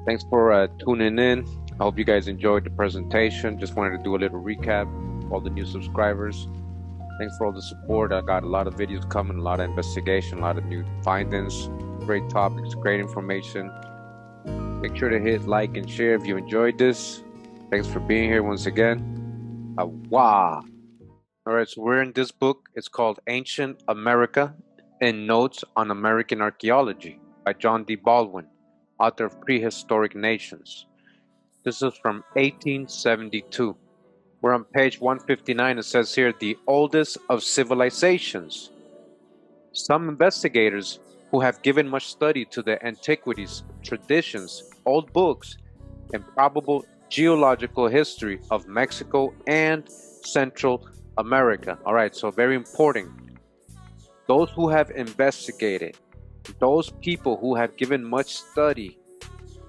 Thanks for tuning in. I hope you guys enjoyed the presentation. Just wanted to do a little recap for all the new subscribers. Thanks for all the support. I got a lot of videos coming, a lot of investigation, a lot of new findings, great topics, great information. Make sure to hit like and share if you enjoyed this. Thanks for being here once again. Awa! Alright, so we're in this book. It's called Ancient America and Notes on American Archaeology by John D. Baldwin, author of Prehistoric Nations. This is from 1872. We're on page 159. It says here, the oldest of civilizations. Some investigators who have given much study to the antiquities, traditions, old books, and probable geological history of Mexico and Central America. All right, so very important. Those who have investigated, those people who have given much study,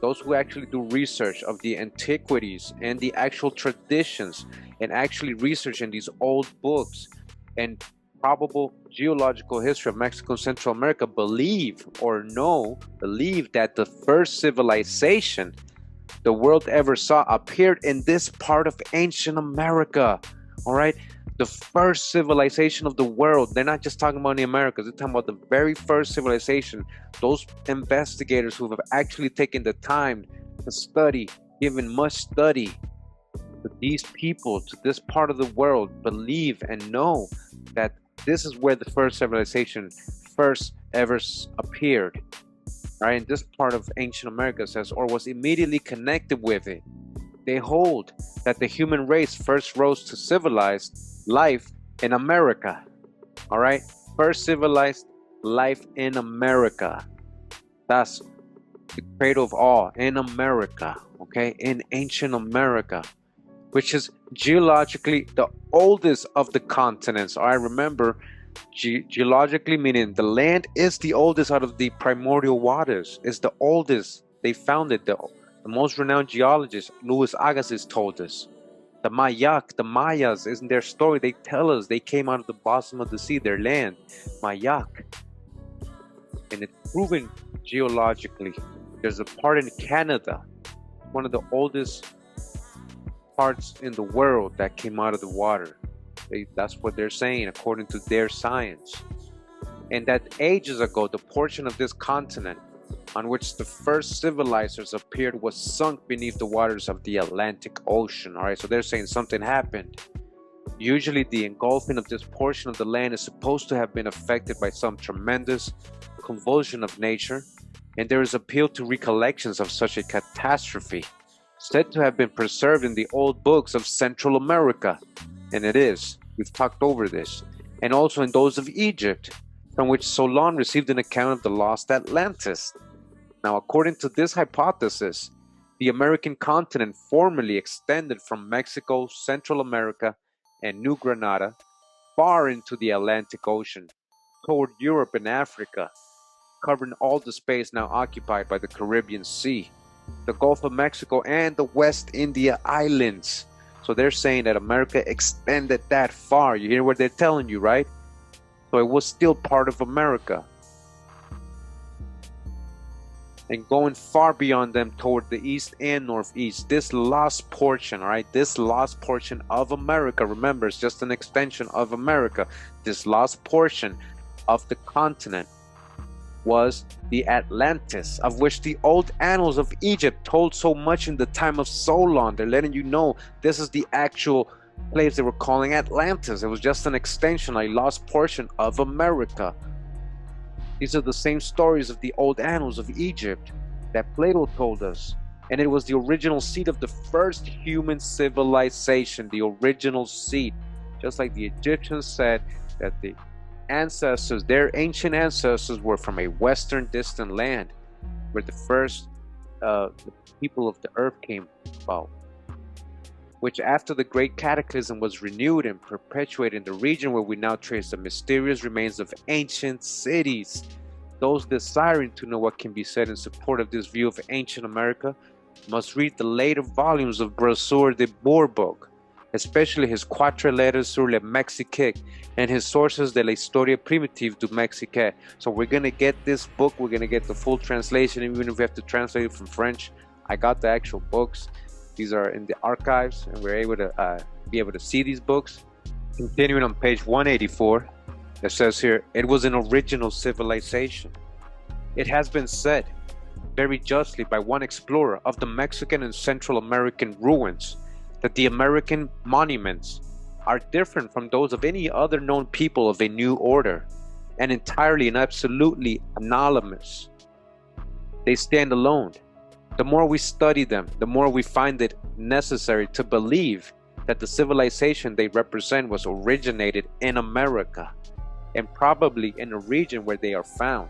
those who actually do research of the antiquities and the actual traditions and actually research in these old books and probable geological history of Mexico and Central America believe that the first civilization the world ever saw appeared in this part of ancient America. All right, the first civilization of the world. They're not just talking about the Americas, they're talking about the very first civilization. Those investigators who have actually taken the time to study, given much study to these people, to this part of the world, believe and know that this is where the first civilization first ever appeared. Right, in this part of ancient America says, or was immediately connected with it. They hold that the human race first rose to civilized life in America. All right, first civilized life in America. That's the cradle of all in America. Okay, in ancient America, which is geologically the oldest of the continents. I remember, geologically meaning the land is the oldest out of the primordial waters. It's the oldest. They found it. The most renowned geologist, Luis Agassiz, told us. The Mayas, isn't their story? They tell us they came out of the bottom of the sea, their land, Mayak. And it's proven geologically. There's a part in Canada, one of the oldest parts in the world that came out of the water. That's what they're saying according to their science. And that ages ago, the portion of this continent on which the first civilizers appeared was sunk beneath the waters of the Atlantic Ocean. All right, so they're saying something happened. Usually the engulfing of this portion of the land is supposed to have been affected by some tremendous convulsion of nature, and there is appeal to recollections of such a catastrophe, said to have been preserved in the old books of Central America. And it is. We've talked over this. And also in those of Egypt, from which Solon received an account of the lost Atlantis. Now, according to this hypothesis, the American continent formerly extended from Mexico, Central America, and New Granada far into the Atlantic Ocean, toward Europe and Africa, covering all the space now occupied by the Caribbean Sea, the Gulf of Mexico, and the West India Islands. So they're saying that America extended that far. You hear what they're telling you, right? So it was still part of America. and going far beyond them toward the east and northeast. This lost portion, all right, this lost portion of America, remember, it's just an extension of America. This lost portion of the continent was the Atlantis, of which the old annals of Egypt told so much in the time of Solon. They're letting you know this is the actual place they were calling Atlantis. It was just an extension, a lost portion of America. These are the same stories of the old annals of Egypt that Plato told us. And it was the original seat of the first human civilization, the original seat. Just like the Egyptians said that the ancestors, their ancient ancestors, were from a western distant land where the first the people of the earth came about, which after the great cataclysm was renewed and perpetuated in the region where we now trace the mysterious remains of ancient cities. Those desiring to know what can be said in support of this view of ancient America must read the later volumes of Brasseur de Bourbourg, especially his Quatre Lettres sur le Mexique and his Sources de la Historia Primitive du Mexique. So we're going to get this book, we're going to get the full translation, even if we have to translate it from French. I got the actual books. These are in the archives, and we're able to be able to see these books. Continuing on page 184, it says here, it was an original civilization. It has been said, very justly by one explorer of the Mexican and Central American ruins, that the American monuments are different from those of any other known people of a new order, and entirely and absolutely anonymous. They stand alone. The more we study them, the more we find it necessary to believe that the civilization they represent was originated in America, and probably in a region where they are found.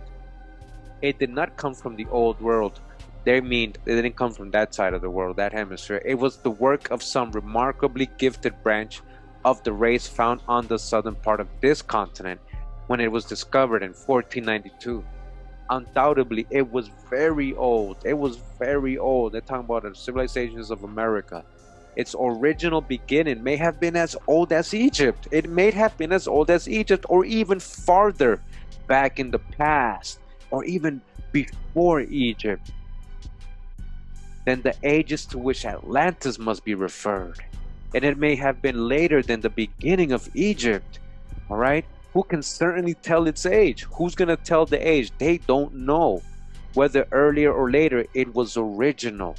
It did not come from the old world. They didn't come from that side of the world, that hemisphere. It was the work of some remarkably gifted branch of the race found on the southern part of this continent when it was discovered in 1492. Undoubtedly, it was very old. It was very old. They're talking about the civilizations of America. Its original beginning may have been as old as Egypt. It may have been as old as Egypt, or even farther back in the past, or even before Egypt. Then the ages to which Atlantis must be referred. And it may have been later than the beginning of Egypt. All right? Who can certainly tell its age? Who's going to tell the age? They don't know. Whether earlier or later, it was original.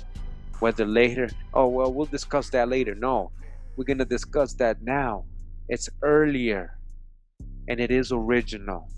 Whether later, oh, well, we'll discuss that later. No, we're going to discuss that now. It's earlier, and it is original.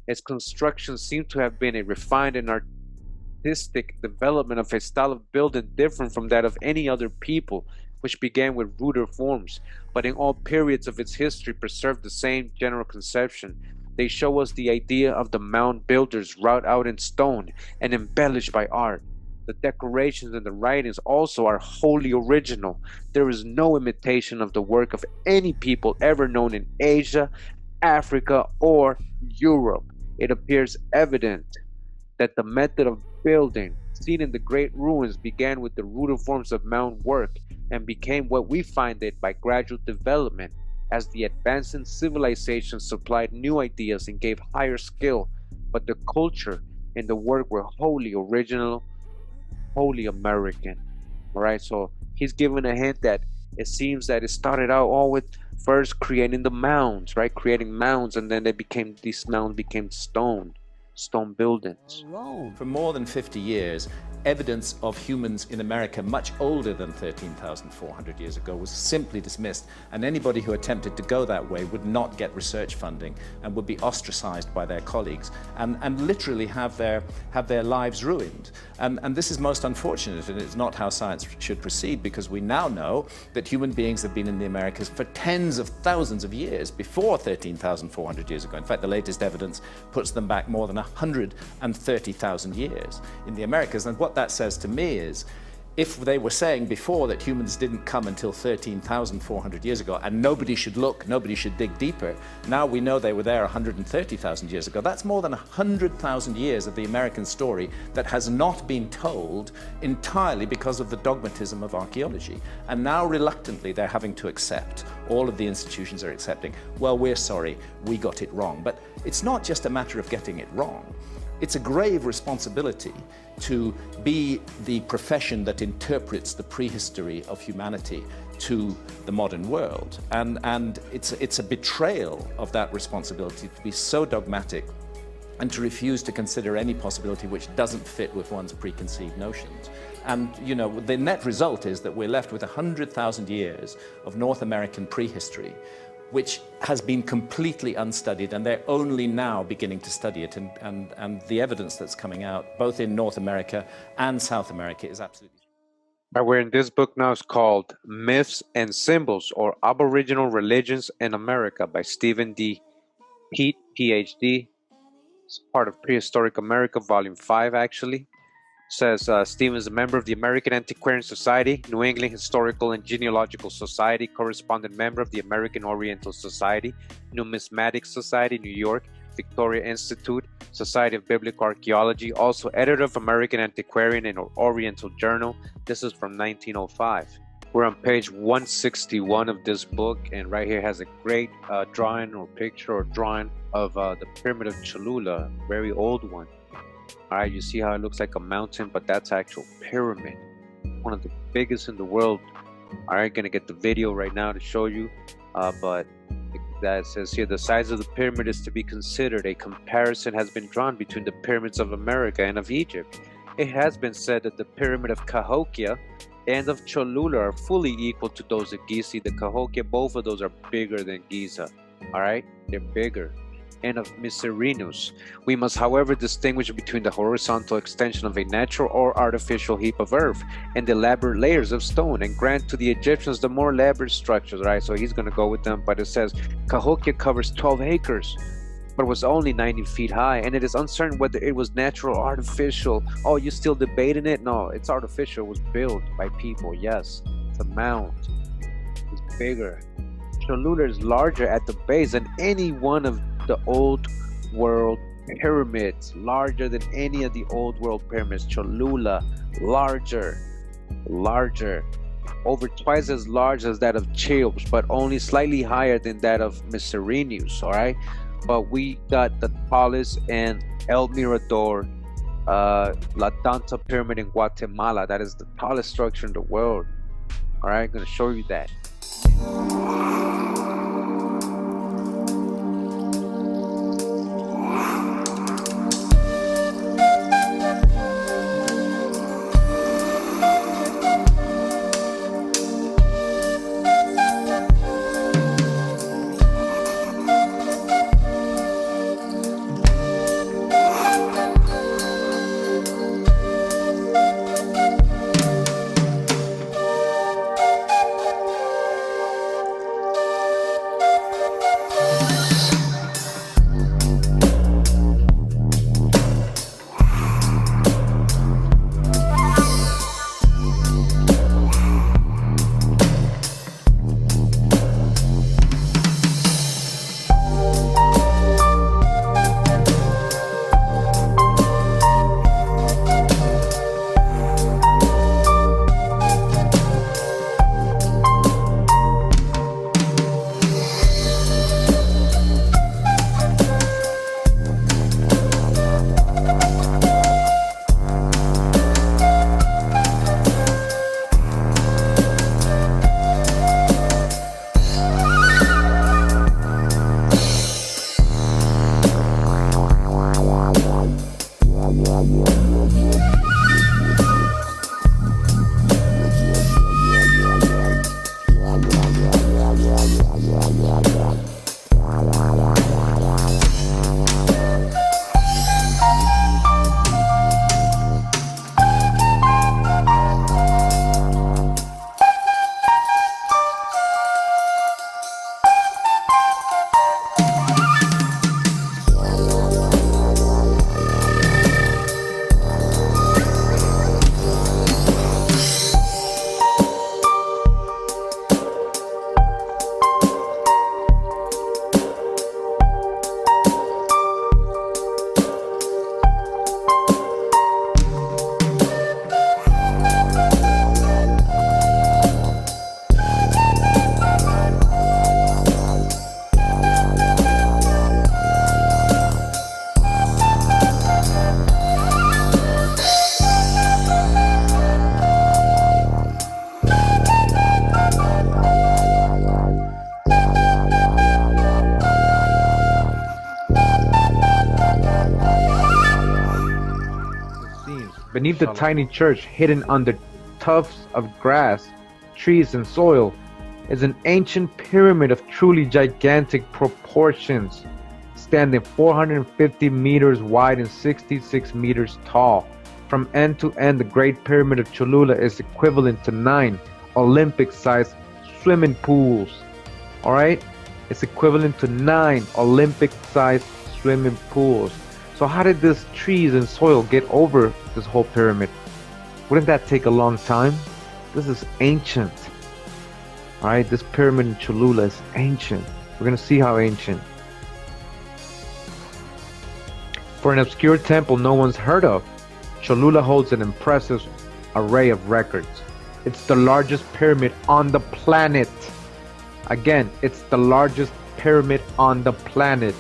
Its construction seems to have been a refined and artistic development of a style of building different from that of any other people, which began with ruder forms, but in all periods of its history preserved the same general conception. They show us the idea of the mound builders wrought out in stone and embellished by art. The decorations and the writings also are wholly original. There is no imitation of the work of any people ever known in Asia, Africa, or Europe. It appears evident that the method of building seen in the great ruins began with the ruder forms of mound work and became what we find it by gradual development as the advancing civilization supplied new ideas and gave higher skill, but the culture and the work were wholly original, wholly American. All right, so he's giving a hint that it seems that it started out all with first creating the mounds, right? Creating mounds, and then these mounds became stone buildings. For more than 50 years, evidence of humans in America much older than 13,400 years ago was simply dismissed, and anybody who attempted to go that way would not get research funding and would be ostracized by their colleagues and literally have their lives ruined. And this is most unfortunate, and it's not how science should proceed, because we now know that human beings have been in the Americas for tens of thousands of years before 13,400 years ago. In fact, the latest evidence puts them back more than 130,000 years in the Americas. And what that says to me is, if they were saying before that humans didn't come until 13,400 years ago and nobody should look, nobody should dig deeper, now we know they were there 130,000 years ago. That's more than 100,000 years of the American story that has not been told entirely because of the dogmatism of archaeology. And now reluctantly they're having to accept, all of the institutions are accepting, well, we're sorry, we got it wrong. But it's not just a matter of getting it wrong. It's a grave responsibility to be the profession that interprets the prehistory of humanity to the modern world. And it's a betrayal of that responsibility to be so dogmatic and to refuse to consider any possibility which doesn't fit with one's preconceived notions. And you know, the net result is that we're left with 100,000 years of North American prehistory, which has been completely unstudied, and they're only now beginning to study it. And the evidence that's coming out, both in North America and South America, is absolutely... We're in this book now. It's called Myths and Symbols, or Aboriginal Religions in America by Stephen D. Pete, PhD. It's part of Prehistoric America, Volume 5, actually. Says Stephen is a member of the American Antiquarian Society, New England Historical and Genealogical Society, correspondent member of the American Oriental Society, Numismatic Society, New York, Victoria Institute, Society of Biblical Archaeology, also editor of American Antiquarian and Oriental Journal. This is from 1905. We're on page 161 of this book, and right here has a great drawing or picture or drawing of the Pyramid of Cholula, a very old one. All right, you see how it looks like a mountain, but that's actual pyramid, one of the biggest in the world. All right, gonna get the video right now to show you, but that says here, the size of the pyramid is to be considered. A comparison has been drawn between the pyramids of America and of Egypt. It has been said that the pyramid of Cahokia and of Cholula are fully equal to those of Giza. The Cahokia, both of those are bigger than Giza. All right, they're bigger. And of Mycerinus. We must, however, distinguish between the horizontal extension of a natural or artificial heap of earth and the elaborate layers of stone, and grant to the Egyptians the more elaborate structures. Right, so he's going to go with them, but it says Cahokia covers 12 acres, but was only 90 feet high, and it is uncertain whether it was natural or artificial. Oh, you still debating it? No, it's artificial. It was built by people. Yes, it's a mound. It's bigger. Cholula is larger at the base than any one of the old world pyramids, larger than any of the old world pyramids. Cholula, larger, over twice as large as that of Cheops, but only slightly higher than that of Mycerinus. All right, but we got the tallest and El Mirador, La Danta Pyramid in Guatemala. That is the tallest structure in the world. All right, I'm going to show you that. Beneath the tiny church, hidden under tufts of grass, trees, and soil, is an ancient pyramid of truly gigantic proportions, standing 450 meters wide and 66 meters tall. From end to end, the Great Pyramid of Cholula is equivalent to 9 Olympic-sized swimming pools. Alright? It's equivalent to 9 Olympic-sized swimming pools. So how did these trees and soil get over this whole pyramid? Wouldn't that take a long time? This is ancient. Alright, this pyramid in Cholula is ancient. We're gonna see how ancient. For an obscure temple no one's heard of, Cholula holds an impressive array of records. It's the largest pyramid on the planet. Again, it's the largest pyramid on the planet,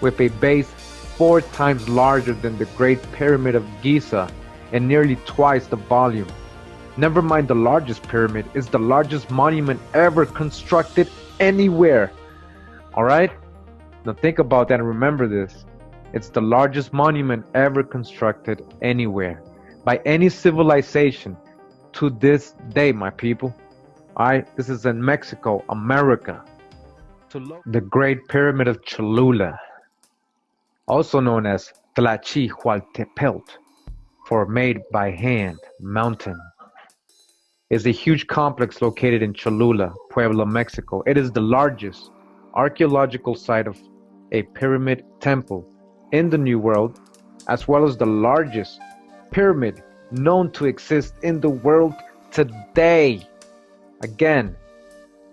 with a base 4 times larger than the Great Pyramid of Giza and nearly twice the volume. Never mind the largest pyramid, it's the largest monument ever constructed anywhere. Alright? Now think about that and remember this. It's the largest monument ever constructed anywhere by any civilization to this day, my people. Alright, this is in Mexico, America. The Great Pyramid of Cholula, also known as Tlachihualtepelt, for made by hand mountain, is a huge complex located in Cholula, Puebla, Mexico. It is the largest archaeological site of a pyramid temple in the New World, as well as the largest pyramid known to exist in the world today. Again,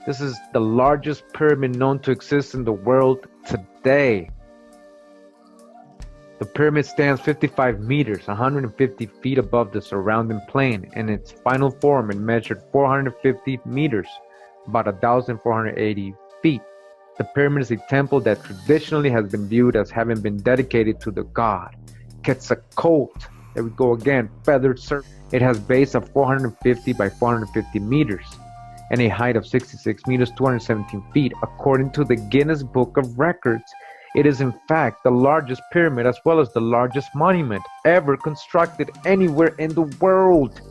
this is the largest pyramid known to exist in the world today. The pyramid stands 55 meters, 150 feet above the surrounding plain. In its final form, it measured 450 meters, about 1,480 feet. The pyramid is a temple that traditionally has been viewed as having been dedicated to the god Quetzalcoatl. There we go again, feathered serpent. It has a base of 450 by 450 meters and a height of 66 meters, 217 feet. According to the Guinness Book of Records, it is in fact the largest pyramid as well as the largest monument ever constructed anywhere in the world.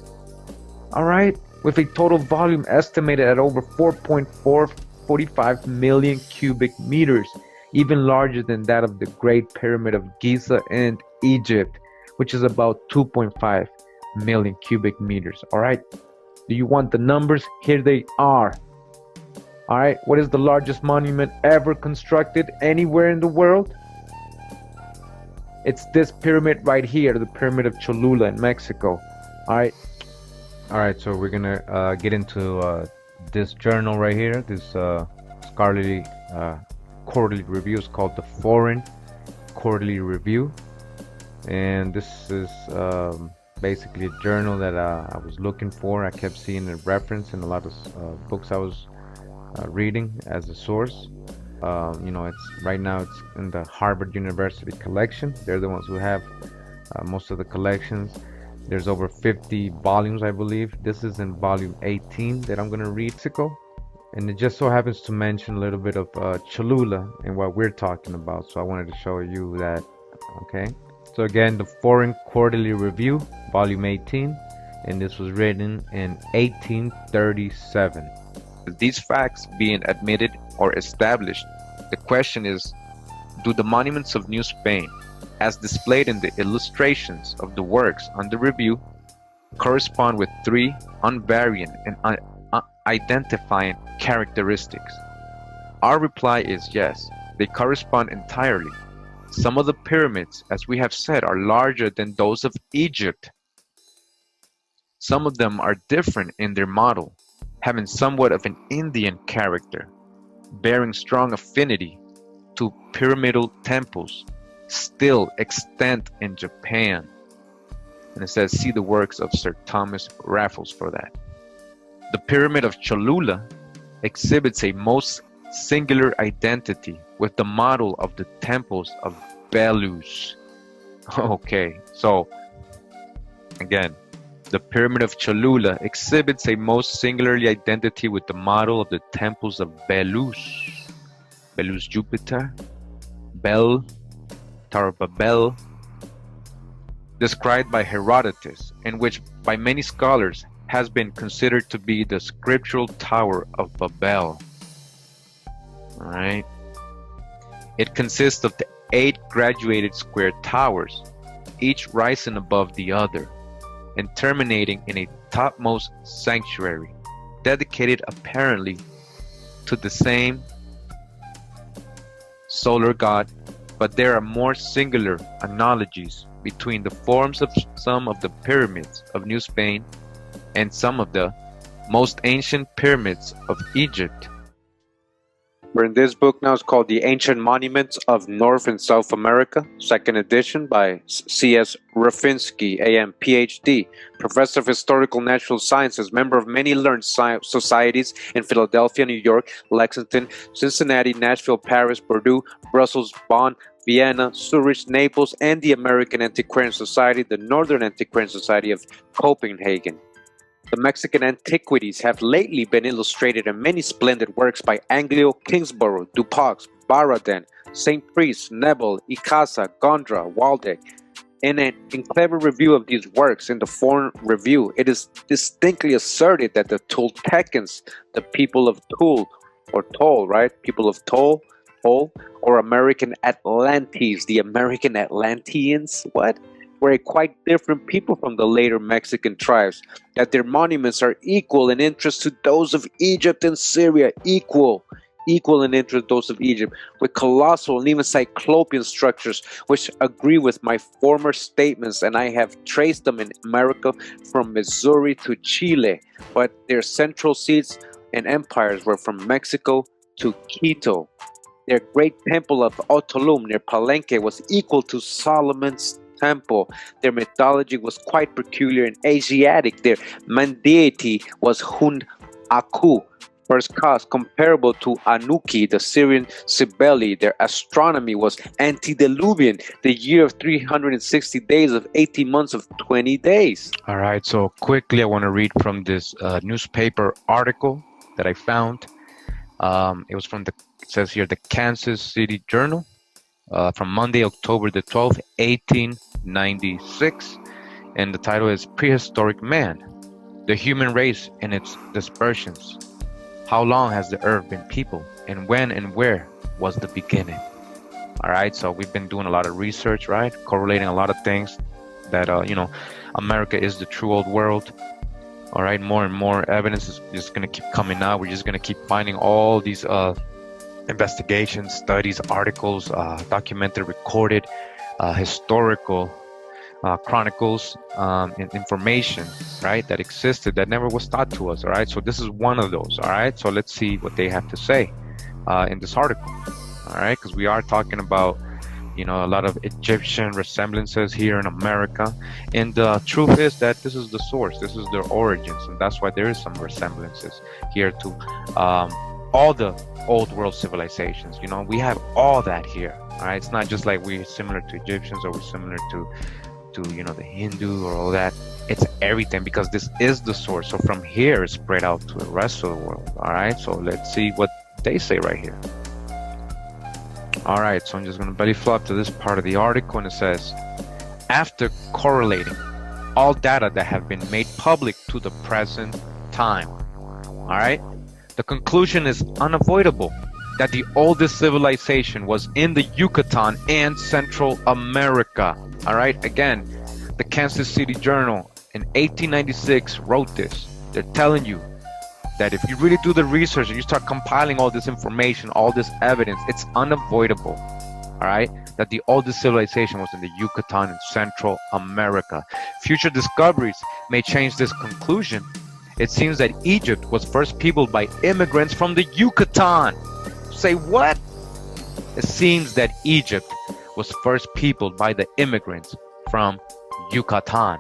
Alright, with a total volume estimated at over 4.445 million cubic meters, even larger than that of the Great Pyramid of Giza in Egypt, which is about 2.5 million cubic meters. Alright, do you want the numbers? Here they are. Alright, what is the largest monument ever constructed anywhere in the world? It's this pyramid right here, the Pyramid of Cholula in Mexico. Alright, so we're gonna get into this journal right here, this scholarly quarterly review. Is called the Foreign Quarterly Review, and this is basically a journal that I was looking for. I kept seeing a reference in a lot of books I was reading as a source. It's right now it's in the Harvard University collection. They're the ones who have most of the collections. There's over 50 volumes, I believe. This is in volume 18 that I'm gonna read. And it just so happens to mention a little bit of Cholula and what we're talking about, so I wanted to show you that. Okay, so again, the Foreign Quarterly Review, volume 18, and this was written in 1837. These facts being admitted or established, the question is, do the monuments of New Spain, as displayed in the illustrations of the works under review, correspond with 3 unvarying and identifying characteristics? Our reply is yes, they correspond entirely. Some of the pyramids, as we have said, are larger than those of Egypt. Some of them are different in their model, having somewhat of an Indian character, bearing strong affinity to pyramidal temples still extant in Japan. And it says, see the works of Sir Thomas Raffles for that. The Pyramid of Cholula exhibits a most singular identity with the model of the temples of Belus. Okay, so again, the Pyramid of Cholula exhibits a most singularly identity with the model of the temples of Belus. Belus Jupiter, Bel, Tower of Babel, described by Herodotus, and which by many scholars has been considered to be the scriptural Tower of Babel. All right. It consists of the 8 graduated square towers, each rising above the other, and terminating in a topmost sanctuary, dedicated apparently to the same solar god, but there are more singular analogies between the forms of some of the pyramids of New Spain and some of the most ancient pyramids of Egypt. We're in this book now. It's called The Ancient Monuments of North and South America, second edition by C.S. Rafinsky, AM, Ph.D., Professor of Historical Natural Sciences, member of many learned societies in Philadelphia, New York, Lexington, Cincinnati, Nashville, Paris, Bordeaux, Brussels, Bonn, Vienna, Zurich, Naples, and the American Antiquarian Society, the Northern Antiquarian Society of Copenhagen. The Mexican antiquities have lately been illustrated in many splendid works by Anglio, Kingsborough, Dupax, Baradan, St. Priest, Nebel, Icaza, Gondra, Waldeck. In an clever review of these works in the Foreign Review, it is distinctly asserted that the Toltecans, the people of Toul, or Tol, right? People of Tol, or American Atlantes, the American Atlanteans, what? Were a quite different people from the later Mexican tribes, that their monuments are equal in interest to those of Egypt and Syria, equal in interest to those of Egypt, with colossal and even cyclopean structures, which agree with my former statements, and I have traced them in America from Missouri to Chile, but their central seats and empires were from Mexico to Quito. Their great temple of Otulum near Palenque was equal to Solomon's temple. Their mythology was quite peculiar and Asiatic. Their man deity was Hun Aku, first cause comparable to Anuki, the Syrian Cybele. Their astronomy was antediluvian, the year of 360 days of 18 months of 20 days. All right, so quickly I want to read from this newspaper article that I found. It was from it says here, the Kansas City Journal, from Monday, October the 12th, 1896. And the title is Prehistoric Man, the Human Race and Its Dispersions. How long has the earth been peopled, and when and where was the beginning? All right, so we've been doing a lot of research, right? Correlating a lot of things that, America is the true old world. All right, more and more evidence is just going to keep coming out. We're just going to keep finding all these investigations, studies, articles, documented, recorded, historical chronicles, and information, right, that existed that never was taught to us. All right, so this is one of those. All right, so let's see what they have to say in this article. All right, because we are talking about a lot of Egyptian resemblances here in America, and the truth is that this is the source, this is their origins, and that's why there is some resemblances here to all the old world civilizations. We have all that here. All right, it's not just like we're similar to Egyptians or we're similar to the Hindu or all that. It's everything, because this is the source. So from here it's spread out to the rest of the world. All right, so let's see what they say right here. All right, so I'm just going to belly flop to this part of the article, and it says, after correlating all data that have been made public to the present time, all right, the conclusion is unavoidable that the oldest civilization was in the Yucatan and Central America. All right, again, the Kansas City Journal in 1896 wrote this. They're telling you that if you really do the research and you start compiling all this information, all this evidence, it's unavoidable, all right, that the oldest civilization was in the Yucatan and Central America. Future discoveries may change this conclusion. It seems that Egypt was first peopled by immigrants from the Yucatan. Say what? It seems that Egypt was first peopled by the immigrants from Yucatan.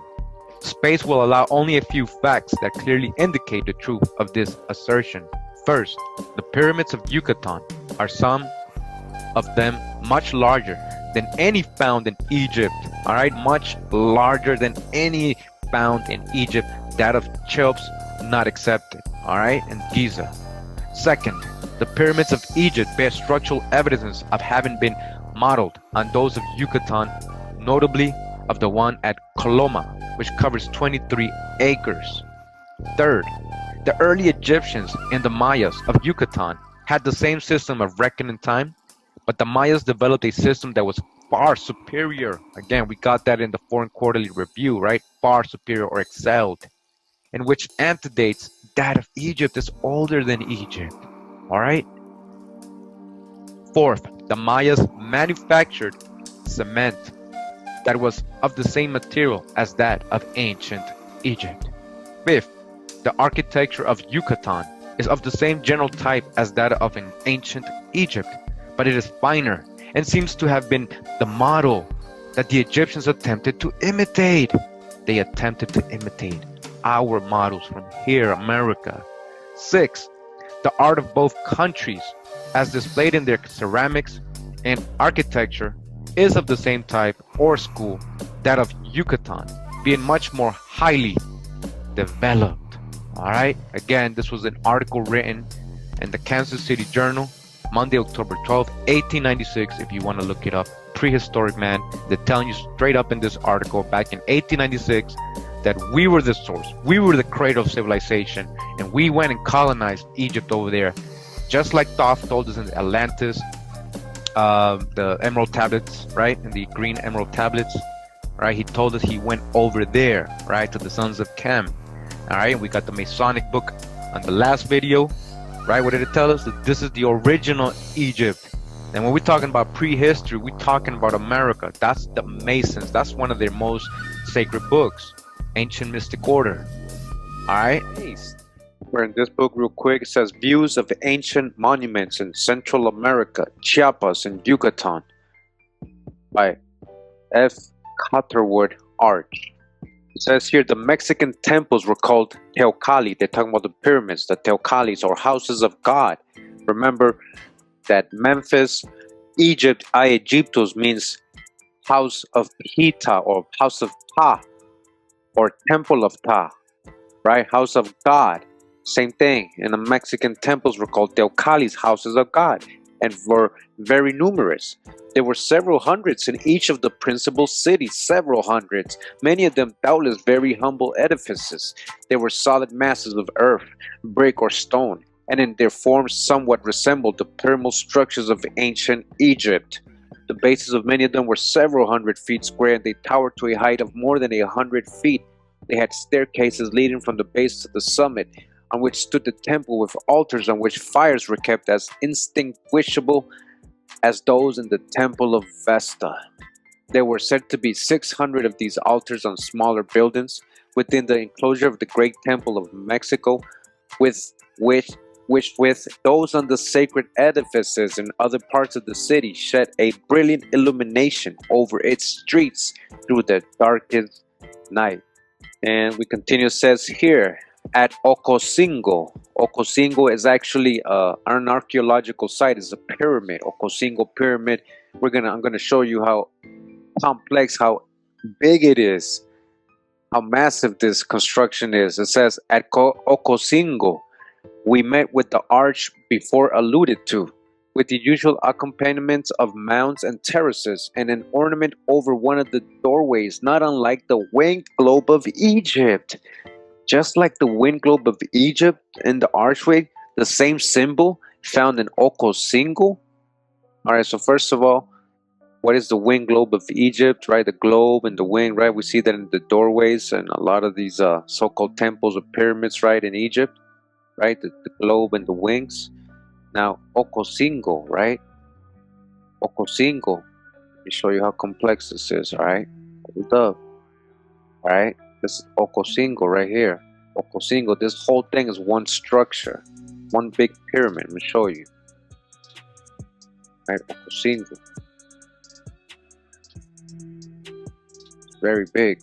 Space will allow only a few facts that clearly indicate the truth of this assertion. First, the pyramids of Yucatan are some of them much larger than any found in Egypt. All right, much larger than any found in Egypt. That of Cheops not accepted. All right, and Giza. Second, the pyramids of Egypt bear structural evidence of having been modeled on those of Yucatan, notably of the one at Coloma, which covers 23 acres. Third, the early Egyptians and the Mayas of Yucatan had the same system of reckoning time, but the Mayas developed a system that was far superior. Again, we got that in the Foreign Quarterly Review, right? Far superior or excelled, in which antedates that of Egypt is older than Egypt. All right? Fourth, the Mayas manufactured cement that was of the same material as that of ancient Egypt. Fifth, the architecture of Yucatan is of the same general type as that of an ancient Egypt, but it is finer and seems to have been the model that the Egyptians attempted to imitate. They attempted to imitate our models from here, America. Six, the art of both countries, as displayed in their ceramics and architecture, is of the same type or school, that of Yucatan, being much more highly developed. All right, again, this was an article written in the Kansas City Journal, Monday, October 12th, 1896, if you want to look it up. Prehistoric man, they're telling you straight up in this article back in 1896 that we were the source, we were the cradle of civilization, and we went and colonized Egypt over there, just like Thoth told us in Atlantis, the emerald tablets, right, and the green emerald tablets, right? He told us he went over there, right, to the sons of Chem. All right, and we got the Masonic book on the last video, right? What did it tell us? That this is the original Egypt. And when we're talking about prehistory, we're talking about America. That's the Masons. That's one of their most sacred books, Ancient Mystic Order. All right. We're in this book real quick. It says Views of Ancient Monuments in Central America, Chiapas, and Yucatan by F. Catherwood Art. It says here the Mexican temples were called teocalli. They're talking about the pyramids, the teocallis, or houses of God. Remember that Memphis, Egypt, Aegyptus means house of Ptah or house of Ptah or temple of Ptah, right? House of God. Same thing. And the Mexican temples were called teocallis, houses of God, and were very numerous. There were several hundreds in each of the principal cities, several hundreds, many of them doubtless very humble edifices. They were solid masses of earth, brick, or stone, and in their forms somewhat resembled the pyramidal structures of ancient Egypt. The bases of many of them were several hundred feet square, and they towered to a height of more than 100 feet. They had staircases leading from the base to the summit, on which stood the temple with altars on which fires were kept as indistinguishable as those in the temple of Vesta. There were said to be 600 of these altars on smaller buildings within the enclosure of the great temple of Mexico, which with those on the sacred edifices in other parts of the city shed a brilliant illumination over its streets through the darkest night. And we continue, says here, at Ocosingo. Ocosingo is actually an archaeological site. It's a pyramid, Ocosingo Pyramid. I'm gonna show you how complex, how big it is, how massive this construction is. It says at Ocosingo, we met with the arch before alluded to, with the usual accompaniments of mounds and terraces, and an ornament over one of the doorways, not unlike the winged globe of Egypt. Just like the wind globe of Egypt in the archway, the same symbol found in Ocosingo. All right, so first of all, what is the wind globe of Egypt, right? The globe and the wing, right? We see that in the doorways and a lot of these so-called temples or pyramids, right, in Egypt, right? The globe and the wings. Now, Ocosingo, right? Ocosingo. Let me show you how complex this is, all right? Hold up, all right? This is Ocosingo right here. Ocosingo, this whole thing is one structure, one big pyramid. Let me show you. Right, Ocosingo. It's very big.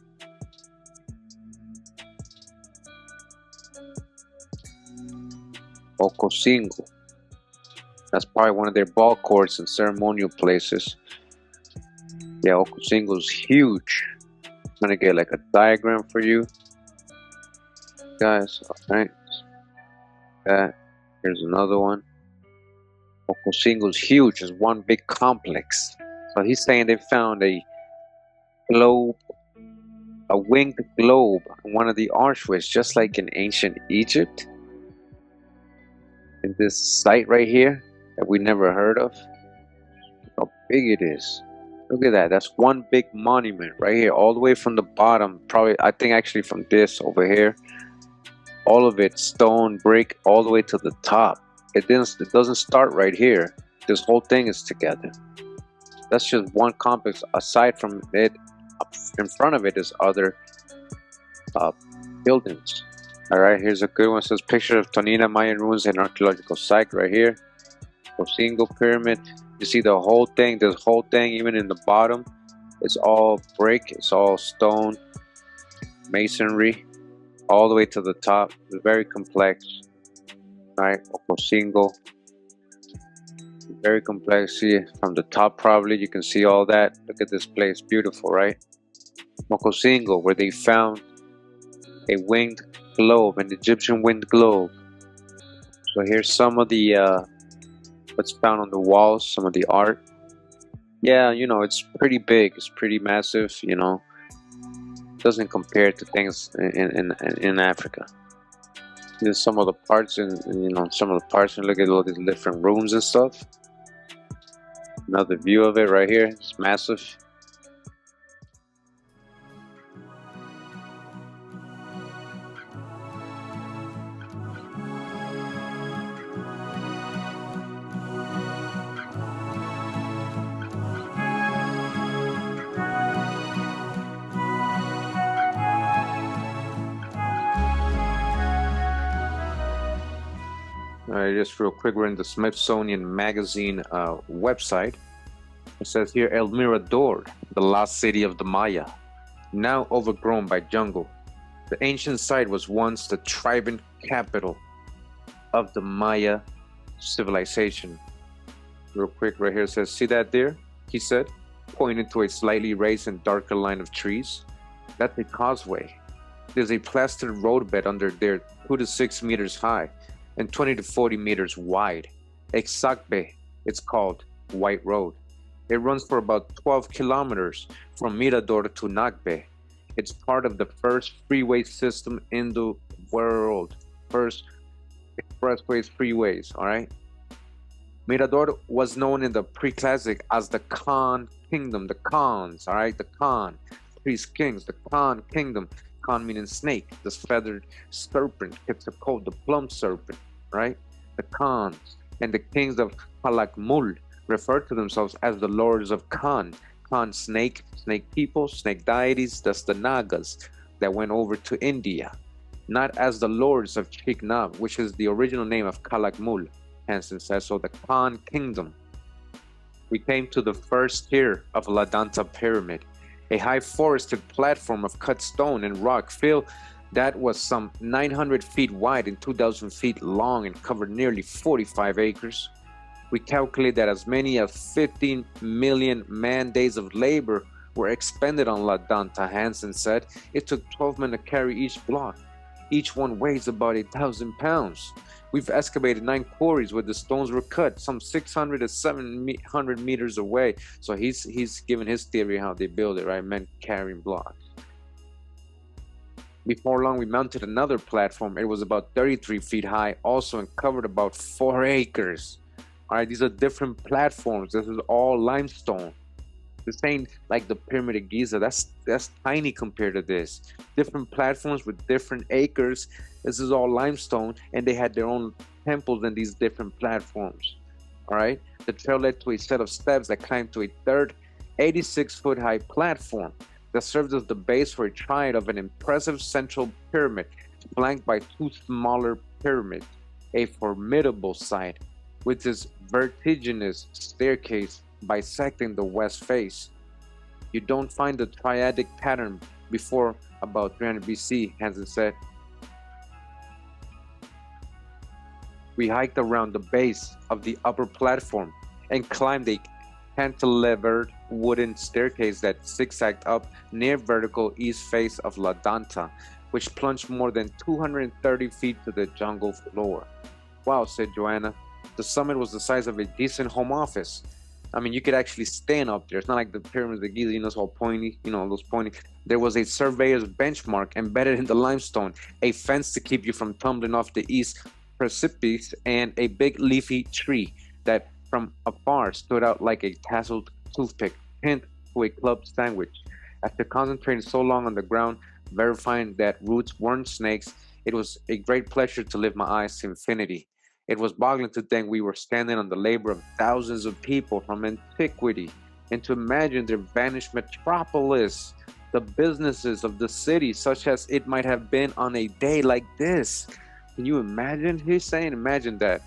Ocosingo. That's probably one of their ball courts and ceremonial places. Yeah, Ocosingo is huge. I'm gonna get like a diagram for you guys. All right, here's another one. Ocosingo is huge. It's one big complex. So he's saying they found a globe a winged globe on one of the archways, just like in ancient Egypt. In this site right here that we never heard of. How big it is. Look at that. That's one big monument right here, all the way from the bottom. Probably, I think actually from this over here. All of it stone, brick, all the way to the top. It doesn't start right here. This whole thing is together. That's just one complex. Aside from it, up in front of it is other buildings. All right, here's a good one. It says picture of Tonina Mayan ruins and archaeological site right here. Ocosingo Pyramid. You see the whole thing. This whole thing, even in the bottom, it's all brick. It's all stone, masonry, all the way to the top. It's very complex. All right, Ocosingo. Very complex. See from the top, probably you can see all that. Look at this place, beautiful, right? Ocosingo, where they found a winged globe, an Egyptian winged globe. So here's some of the what's found on the walls, some of the art. Yeah, you know, it's pretty big, it's pretty massive, you know. Doesn't compare to things in Africa. There's some of the parts and you know, some of the parts, and look at all these different rooms and stuff. Another view of it right here. It's massive. Just real quick, we're in the Smithsonian Magazine website. It says here, El Mirador, the lost city of the Maya, now overgrown by jungle. The ancient site was once the thriving capital of the Maya civilization. Real quick, right here it says, see that there? He said, pointing to a slightly raised and darker line of trees. That's a causeway. There's a plastered roadbed under there, 2 to 6 meters high and 20 to 40 meters wide. Exactly, it's called White Road. It runs for about 12 kilometers from Mirador to Nagbe. It's part of the first freeway system in the world. First expressways, freeways, all right? Mirador was known in the pre-classic as the Khan Kingdom, the Khans, all right? The Khan, priest kings, the Khan Kingdom. Khan meaning snake, the feathered serpent, Quetzalcoatl, the plum serpent, right? The Khans and the kings of Halakmul refer to themselves as the lords of Khan. Khan snake, snake people, snake deities, that's the Nagas that went over to India. Not as the lords of Chiknab, which is the original name of Kalakmul, Hansen says, so the Khan kingdom. We came to the first tier of La Danta Pyramid, a high forested platform of cut stone and rock fill that was some 900 feet wide and 2,000 feet long and covered nearly 45 acres. We calculate that as many as 15 million man-days of labor were expended on La Danta, Hansen said. It took 12 men to carry each block. Each one weighs about 1,000 pounds. We've excavated 9 quarries where the stones were cut, some 600 to 700 meters away. So he's given his theory how they build it, right? Men carrying blocks. Before long, we mounted another platform. It was about 33 feet high, also, and covered about 4 acres. All right, these are different platforms. This is all limestone. This ain't like the Pyramid of Giza. That's tiny compared to this. Different platforms with different acres. This is all limestone, and they had their own temples in these different platforms. All right, the trail led to a set of steps that climbed to a third 86-foot high platform that served as the base for a triad of an impressive central pyramid flanked by 2 smaller pyramids, a formidable sight with its vertiginous staircase bisecting the west face. You don't find the triadic pattern before about 300 BC, Hansen said. We hiked around the base of the upper platform and climbed a cantilevered wooden staircase that zigzagged up near vertical east face of La Danta, which plunged more than 230 feet to the jungle floor. Wow, said Joanna. The summit was the size of a decent home office. I mean, you could actually stand up there. It's not like the pyramids of Giza, it's all pointy, those pointy. There was a surveyor's benchmark embedded in the limestone, a fence to keep you from tumbling off the east precipice, and a big leafy tree that from afar stood out like a tasseled toothpick, pinned to a club sandwich. After concentrating so long on the ground, verifying that roots weren't snakes, it was a great pleasure to lift my eyes to infinity. It was boggling to think we were standing on the labor of thousands of people from antiquity, and to imagine their vanished metropolis, the businesses of the city, such as it might have been on a day like this. Can you imagine? He's saying, imagine that.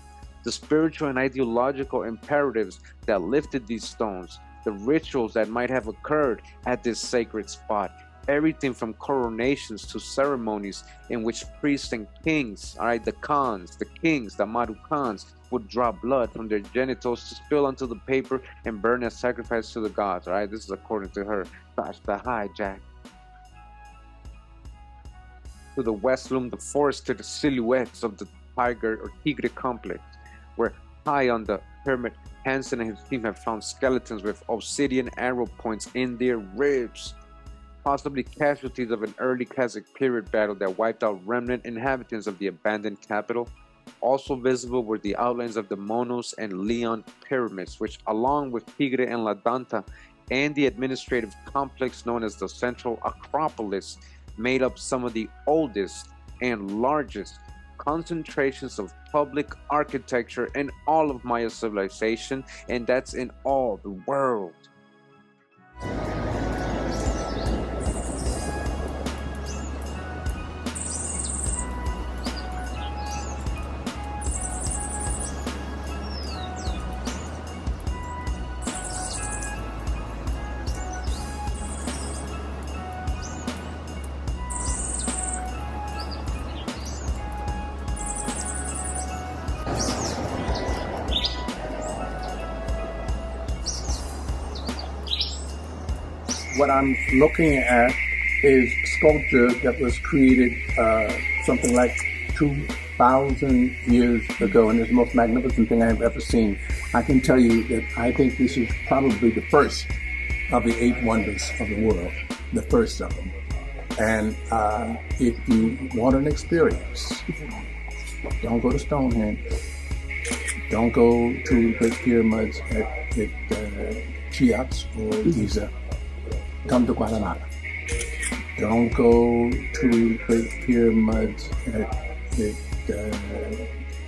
The spiritual and ideological imperatives that lifted these stones, the rituals that might have occurred at this sacred spot, everything from coronations to ceremonies in which priests and kings, all right, the khans, the kings, the Marukans, would draw blood from their genitals to spill onto the paper and burn as sacrifice to the gods, all right? This is according to her. That's the hijack. To the west loomed the forested silhouettes of the tiger or tigre complex, where high on the pyramid, Hansen and his team have found skeletons with obsidian arrow points in their ribs, possibly casualties of an early Kazakh period battle that wiped out remnant inhabitants of the abandoned capital. Also visible were the outlines of the Monos and Leon pyramids, which, along with Tigre and La Danta and the administrative complex known as the Central Acropolis, made up some of the oldest and largest concentrations of public architecture in all of Maya civilization, and that's in all the world. What I'm looking at is sculpture that was created something like 2,000 years ago, and it's the most magnificent thing I've ever seen. I can tell you that I think this is probably the first of the 8 wonders of the world, the first of them. And if you want an experience, don't go to Stonehenge, don't go to the pyramids at Cheops or Giza. Come to Guatemala. Don't go to the pyramids at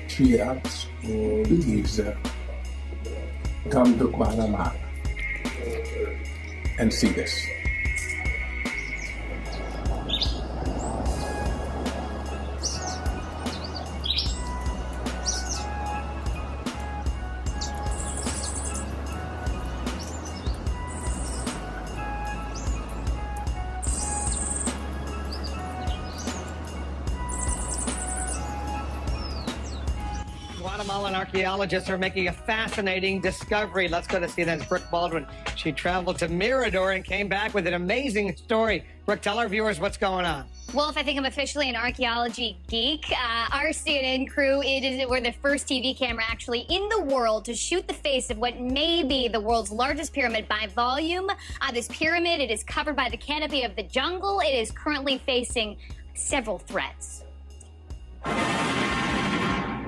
Cheops or Giza. Come to Guatemala and see this. Guatemalan archaeologists are making a fascinating discovery. Let's go to CNN's Brooke Baldwin. She traveled to Mirador and came back with an amazing story. Brooke, tell our viewers what's going on. Wolf, I think I'm officially an archaeology geek. Our CNN crew, we're the first TV camera actually in the world to shoot the face of what may be the world's largest pyramid by volume. This pyramid, it is covered by the canopy of the jungle. It is currently facing several threats.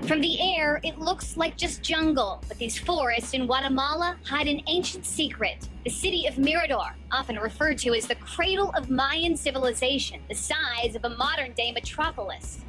From the air, it looks like just jungle, but these forests in Guatemala hide an ancient secret. The city of Mirador, often referred to as the cradle of Mayan civilization, the size of a modern-day metropolis.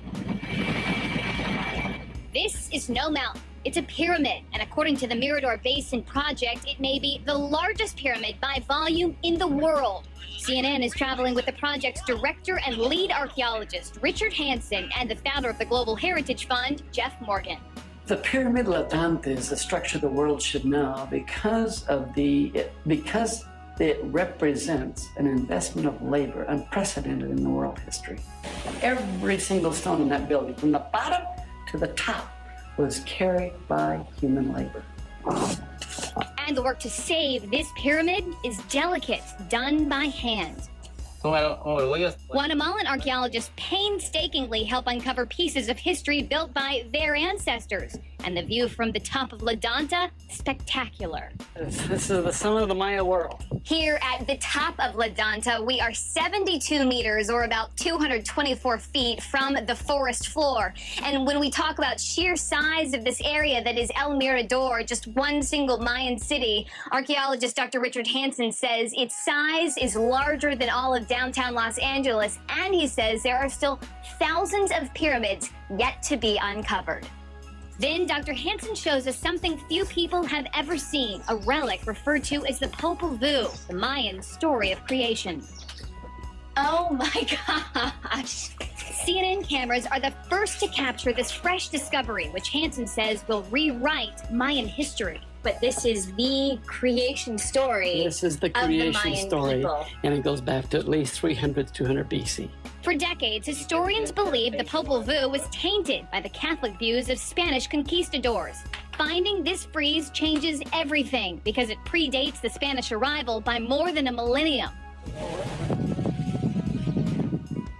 This is no mountain. It's a pyramid, and according to the Mirador Basin Project, it may be the largest pyramid by volume in the world. CNN is traveling with the project's director and lead archaeologist, Richard Hansen, and the founder of the Global Heritage Fund, Jeff Morgan. The Pyramid La Danta is a structure the world should know because it represents an investment of labor unprecedented in the world history. Every single stone in that building, from the bottom to the top, was carried by human labor. And the work to save this pyramid is delicate, done by hand. Guatemalan archaeologists painstakingly help uncover pieces of history built by their ancestors. And the view from the top of La Danta, spectacular. This is the summit of the Maya world. Here at the top of La Danta, we are 72 meters, or about 224 feet from the forest floor. And when we talk about sheer size of this area that is El Mirador, just one single Mayan city, archaeologist Dr. Richard Hansen says its size is larger than all of downtown Los Angeles, and he says there are still thousands of pyramids yet to be uncovered. Then Dr. Hansen shows us something few people have ever seen, a relic referred to as the Popol Vuh, the Mayan story of creation. Oh my gosh! CNN cameras are the first to capture this fresh discovery, which Hansen says will rewrite Mayan history. But this is the creation story. This is the creation story, and it goes back to at least 300 to 200 BC. For decades, historians believed the Popol Vuh was tainted by the Catholic views of Spanish conquistadors. Finding this frieze changes everything because it predates the Spanish arrival by more than a millennium.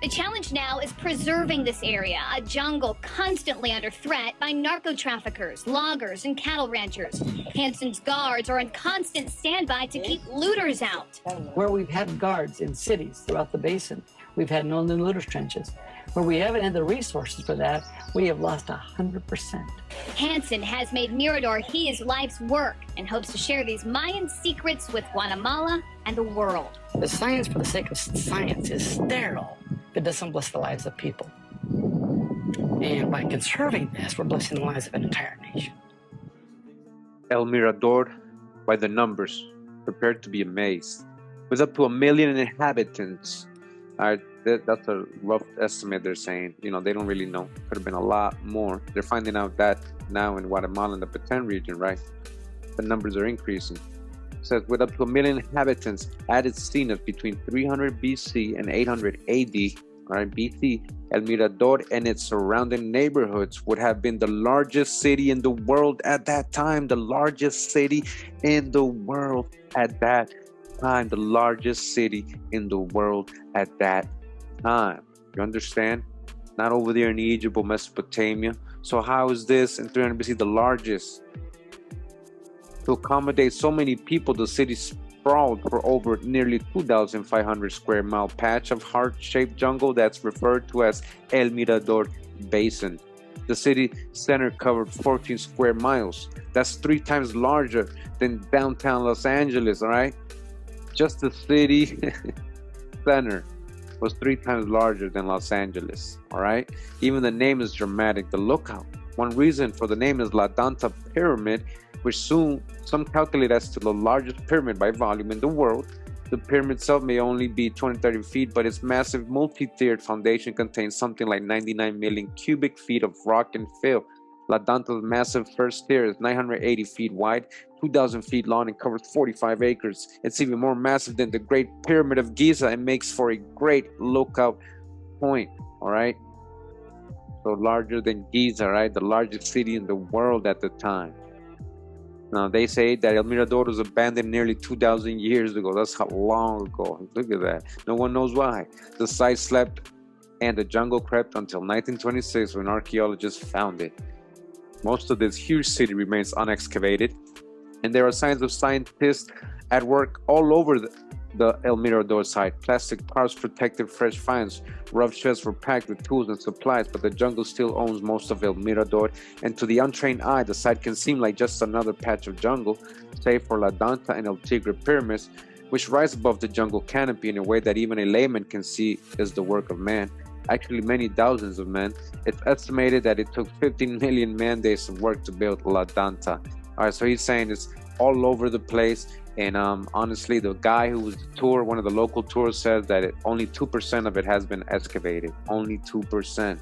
The challenge now is preserving this area, a jungle constantly under threat by narco-traffickers, loggers, and cattle ranchers. Hansen's guards are on constant standby to keep looters out. Where we've had guards in cities throughout the basin, we've had no looters' trenches. Where we haven't had the resources for that, we have lost 100%. Hansen has made Mirador his life's work and hopes to share these Mayan secrets with Guatemala and the world. The science for the sake of science is sterile. It doesn't bless the lives of people. And by conserving this, we're blessing the lives of an entire nation. El Mirador, by the numbers, prepared to be amazed. With up to 1 million inhabitants. That's a rough estimate they're saying. You know, they don't really know. Could have been a lot more. They're finding out that now in Guatemala and the Petén region, right? The numbers are increasing. It says with up to 1 million inhabitants at its zenith between 300 BC and 800 AD, right, BC, El Mirador and its surrounding neighborhoods would have been the largest city in the world at that time. The largest city in the world at that time. The largest city in the world at that time. You understand? Not over there in Egypt or Mesopotamia. So how is this in 300 BC the largest? To accommodate so many people, the city sprawled for over nearly 2,500 square mile patch of heart-shaped jungle that's referred to as El Mirador Basin. The city center covered 14 square miles. That's 3 times larger than downtown Los Angeles, all right? Just the city center was 3 times larger than Los Angeles, all right? Even the name is dramatic. The lookout. One reason for the name is La Danta Pyramid, which some calculate as to the largest pyramid by volume in the world. The pyramid itself may only be 20-30 feet, but its massive multi-tiered foundation contains something like 99 million cubic feet of rock and fill. La Danta's massive first tier is 980 feet wide, 2,000 feet long, and covers 45 acres. It's even more massive than the Great Pyramid of Giza and makes for a great lookout point, all right? So larger than Giza, right? The largest city in the world at the time. Now, they say that El Mirador was abandoned nearly 2,000 years ago. That's how long ago. Look at that. No one knows why. The site slept and the jungle crept until 1926 when archaeologists found it. Most of this huge city remains unexcavated, and there are signs of scientists at work all over the El Mirador site. Plastic parts protected fresh finds. Rough chests were packed with tools and supplies, but the jungle still owns most of El Mirador, and to the untrained eye, the site can seem like just another patch of jungle, save for La Danta and El Tigre pyramids, which rise above the jungle canopy in a way that even a layman can see is the work of man. Actually, many thousands of men. It's estimated that it took 15 million man days of work to build La Danta. All right, so he's saying it's all over the place. And honestly, the guy who was the tour, one of the local tours, said that only 2% of it has been excavated. Only 2%.